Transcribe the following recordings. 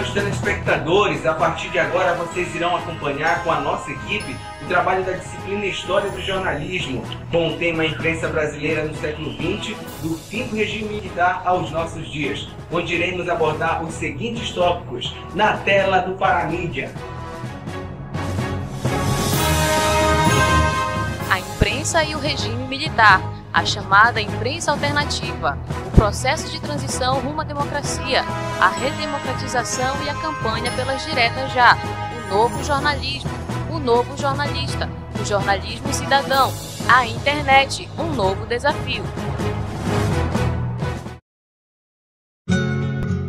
caros telespectadores, a partir de agora vocês irão acompanhar com a nossa equipe o trabalho da disciplina História do Jornalismo, com o tema Imprensa Brasileira no século XX, do fim do regime militar aos nossos dias, onde iremos abordar os seguintes tópicos na tela do Paramídia. A imprensa e o regime militar, a chamada imprensa alternativa, o processo de transição rumo à democracia, a redemocratização e a campanha pelas diretas já, o novo jornalismo, o novo jornalista, o jornalismo cidadão, a internet, um novo desafio.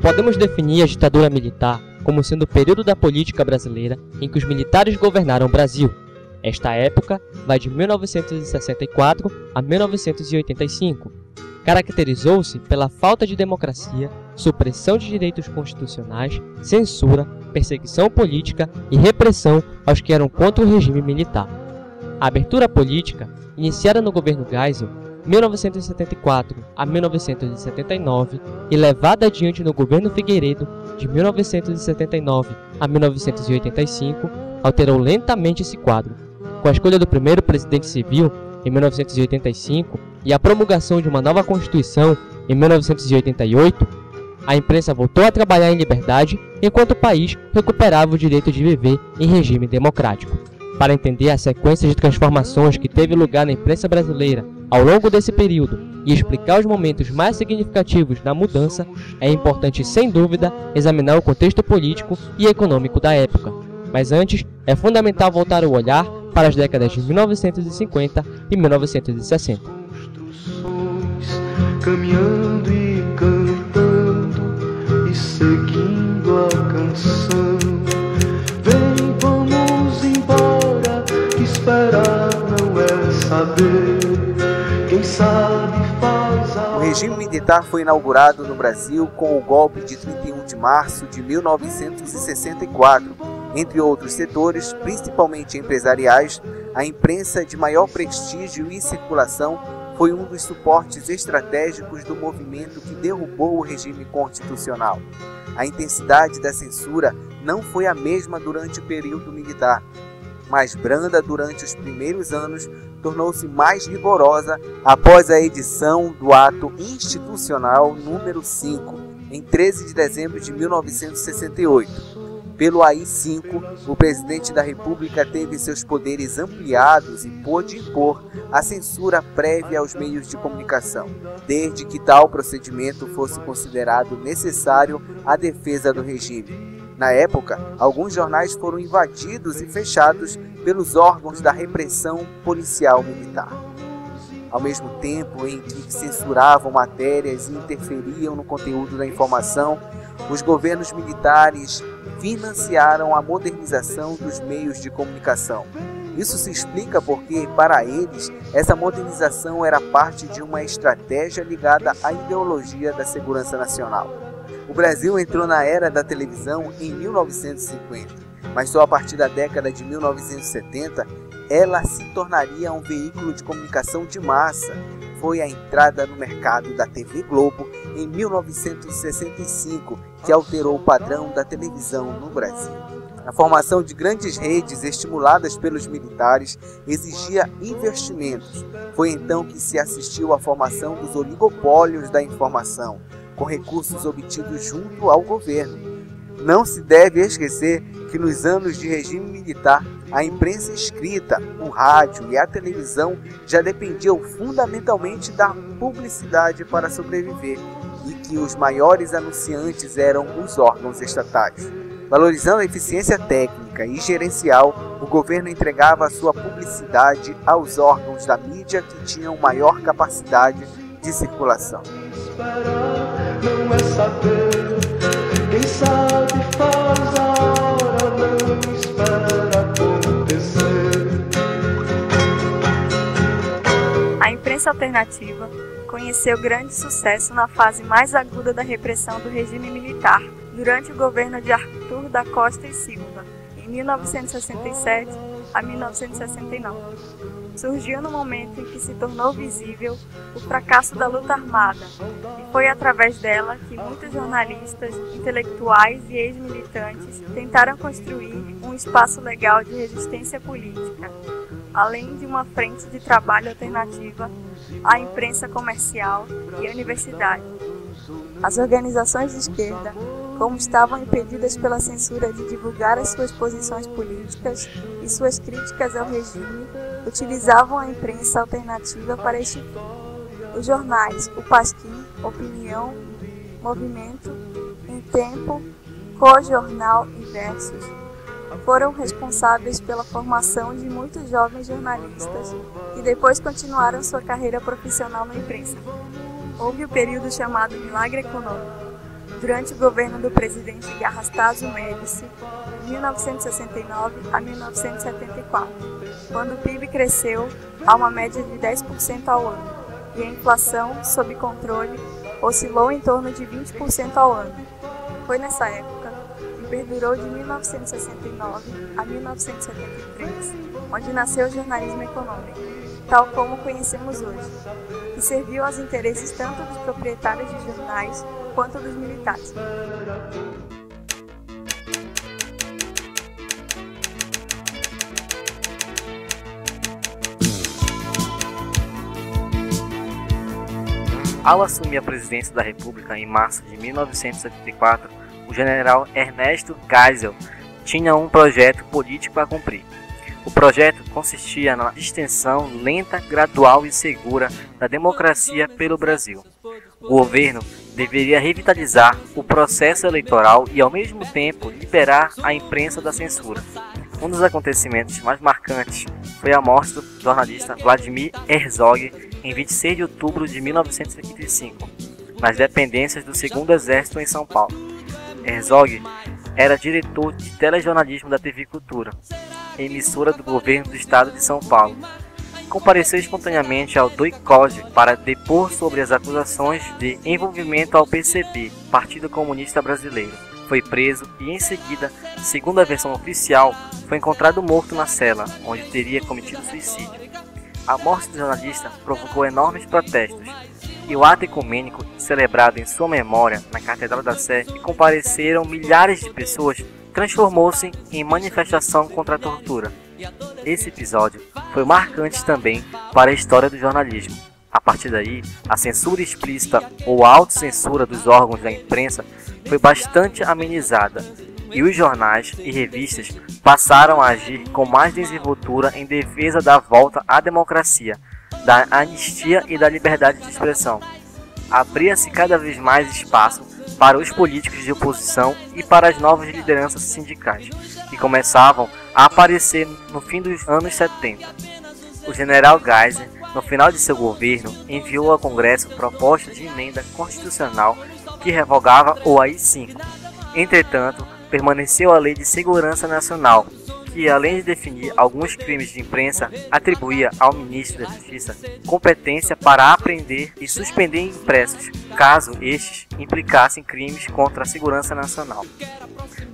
Podemos definir a ditadura militar como sendo o período da política brasileira em que os militares governaram o Brasil. Esta época vai de 1964 a 1985. Caracterizou-se pela falta de democracia, supressão de direitos constitucionais, censura, perseguição política e repressão aos que eram contra o regime militar. A abertura política, iniciada no governo Geisel, 1974 a 1979, e levada adiante no governo Figueiredo, de 1979 a 1985, alterou lentamente esse quadro. Com a escolha do primeiro presidente civil, em 1985, e a promulgação de uma nova Constituição, em 1988, a imprensa voltou a trabalhar em liberdade, enquanto o país recuperava o direito de viver em regime democrático. Para entender a sequência de transformações que teve lugar na imprensa brasileira ao longo desse período e explicar os momentos mais significativos da mudança, é importante, sem dúvida, examinar o contexto político e econômico da época. Mas antes, é fundamental voltar o olhar para as décadas de 1950 e 1960. Caminhando e cantando e seguindo a canção. Vem, vamos embora, esperar não é saber. Quem sabe faz a... O regime militar foi inaugurado no Brasil com o golpe de 31 de março de 1964. Entre outros setores, principalmente empresariais, a imprensa de maior prestígio e circulação foi um dos suportes estratégicos do movimento que derrubou o regime constitucional. A intensidade da censura não foi a mesma durante o período militar. Mais branda durante os primeiros anos, tornou-se mais rigorosa após a edição do Ato Institucional número 5, em 13 de dezembro de 1968. Pelo AI-5, o presidente da República teve seus poderes ampliados e pôde impor a censura prévia aos meios de comunicação, desde que tal procedimento fosse considerado necessário à defesa do regime. Na época, alguns jornais foram invadidos e fechados pelos órgãos da repressão policial militar. Ao mesmo tempo em que censuravam matérias e interferiam no conteúdo da informação, os governos militares financiaram a modernização dos meios de comunicação. Isso se explica porque, para eles, essa modernização era parte de uma estratégia ligada à ideologia da segurança nacional. O Brasil entrou na era da televisão em 1950, mas só a partir da década de 1970 ela se tornaria um veículo de comunicação de massa. Foi a entrada no mercado da TV Globo em 1965 que alterou o padrão da televisão no Brasil. A formação de grandes redes estimuladas pelos militares exigia investimentos. Foi então que se assistiu à formação dos oligopólios da informação, com recursos obtidos junto ao governo. Não se deve esquecer que nos anos de regime militar, a imprensa escrita, o rádio e a televisão já dependiam fundamentalmente da publicidade para sobreviver e que os maiores anunciantes eram os órgãos estatais. Valorizando a eficiência técnica e gerencial, o governo entregava a sua publicidade aos órgãos da mídia que tinham maior capacidade de circulação. Não é saber, quem sabe faz a hora, não espera acontecer. A imprensa alternativa conheceu grande sucesso na fase mais aguda da repressão do regime militar, durante o governo de Arthur da Costa e Silva, em 1967 a 1969. surgiu no momento em que se tornou visível o fracasso da luta armada, e foi através dela que muitos jornalistas, intelectuais e ex-militantes tentaram construir um espaço legal de resistência política, além de uma frente de trabalho alternativa à imprensa comercial e à universidade. As organizações de esquerda, como estavam impedidas pela censura de divulgar as suas posições políticas e suas críticas ao regime, utilizavam a imprensa alternativa para este fim. Os jornais O Pasquim, Opinião, Movimento, Em Tempo, Co-Jornal e Versus foram responsáveis pela formação de muitos jovens jornalistas que depois continuaram sua carreira profissional na imprensa. Houve o período chamado Milagre Econômico, durante o governo do presidente Garrastazu Médici, de 1969 a 1974, quando o PIB cresceu a uma média de 10% ao ano e a inflação, sob controle, oscilou em torno de 20% ao ano. Foi nessa época, que perdurou de 1969 a 1973, onde nasceu o jornalismo econômico, tal como conhecemos hoje, que serviu aos interesses tanto dos proprietários de jornais quanto dos militares. Ao assumir a presidência da República em março de 1974, o general Ernesto Geisel tinha um projeto político a cumprir. O projeto consistia na extensão lenta, gradual e segura da democracia pelo Brasil. O governo deveria revitalizar o processo eleitoral e, ao mesmo tempo, liberar a imprensa da censura. Um dos acontecimentos mais marcantes foi a morte do jornalista Vladimir Herzog em 26 de outubro de 1985, nas dependências do 2º Exército em São Paulo. Herzog era diretor de telejornalismo da TV Cultura, emissora do governo do estado de São Paulo. Compareceu espontaneamente ao DOI-COGE para depor sobre as acusações de envolvimento ao PCB, Partido Comunista Brasileiro. Foi preso e, em seguida, segundo a versão oficial, foi encontrado morto na cela, onde teria cometido suicídio. A morte do jornalista provocou enormes protestos, e o ato ecumênico celebrado em sua memória na Catedral da Sé, que compareceram milhares de pessoas, transformou-se em manifestação contra a tortura. Esse episódio foi marcante também para a história do jornalismo. A partir daí, a censura explícita ou a autocensura dos órgãos da imprensa foi bastante amenizada, e os jornais e revistas passaram a agir com mais desenvoltura em defesa da volta à democracia, da anistia e da liberdade de expressão. Abria-se cada vez mais espaço para os políticos de oposição e para as novas lideranças sindicais, que começavam a aparecer no fim dos anos 70. O general Geisel, no final de seu governo, enviou ao Congresso propostas de emenda constitucional que revogava o AI-5. Entretanto, permaneceu a Lei de Segurança Nacional, que, além de definir alguns crimes de imprensa, atribuía ao ministro da Justiça competência para apreender e suspender impressos, caso estes implicassem crimes contra a segurança nacional.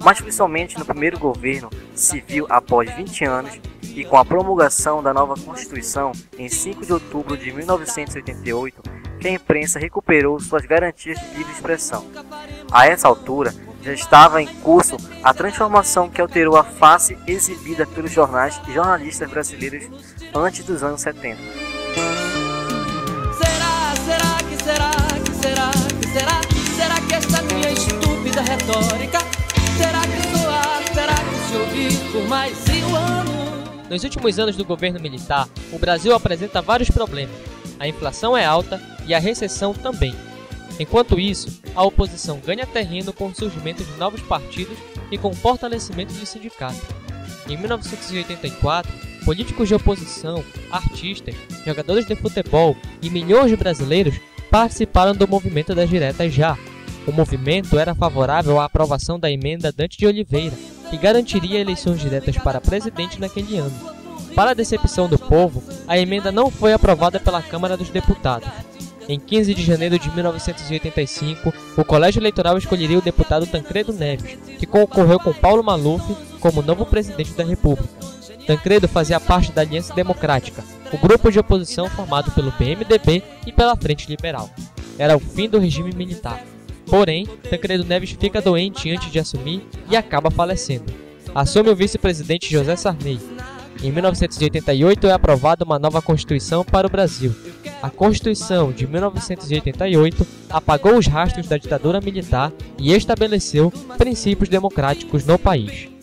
Mas foi somente no primeiro governo civil, após 20 anos, e com a promulgação da nova Constituição, em 5 de outubro de 1988, que a imprensa recuperou suas garantias de livre expressão. A essa altura, já estava em curso a transformação que alterou a face exibida pelos jornais e jornalistas brasileiros antes dos anos 70. Será que essa minha estúpida retórica? Será que se ouvir por mais de um ano? Nos últimos anos do governo militar, o Brasil apresenta vários problemas. A inflação é alta e a recessão também. Enquanto isso, a oposição ganha terreno com o surgimento de novos partidos e com o fortalecimento dos sindicatos. Em 1984, políticos de oposição, artistas, jogadores de futebol e milhões de brasileiros participaram do movimento das diretas já. O movimento era favorável à aprovação da emenda Dante de Oliveira, que garantiria eleições diretas para presidente naquele ano. Para a decepção do povo, a emenda não foi aprovada pela Câmara dos Deputados. Em 15 de janeiro de 1985, o Colégio Eleitoral escolheria o deputado Tancredo Neves, que concorreu com Paulo Maluf como novo presidente da República. Tancredo fazia parte da Aliança Democrática, o grupo de oposição formado pelo PMDB e pela Frente Liberal. Era o fim do regime militar. Porém, Tancredo Neves fica doente antes de assumir e acaba falecendo. Assume o vice-presidente José Sarney. Em 1988 é aprovada uma nova Constituição para o Brasil. A Constituição de 1988 apagou os rastros da ditadura militar e estabeleceu princípios democráticos no país.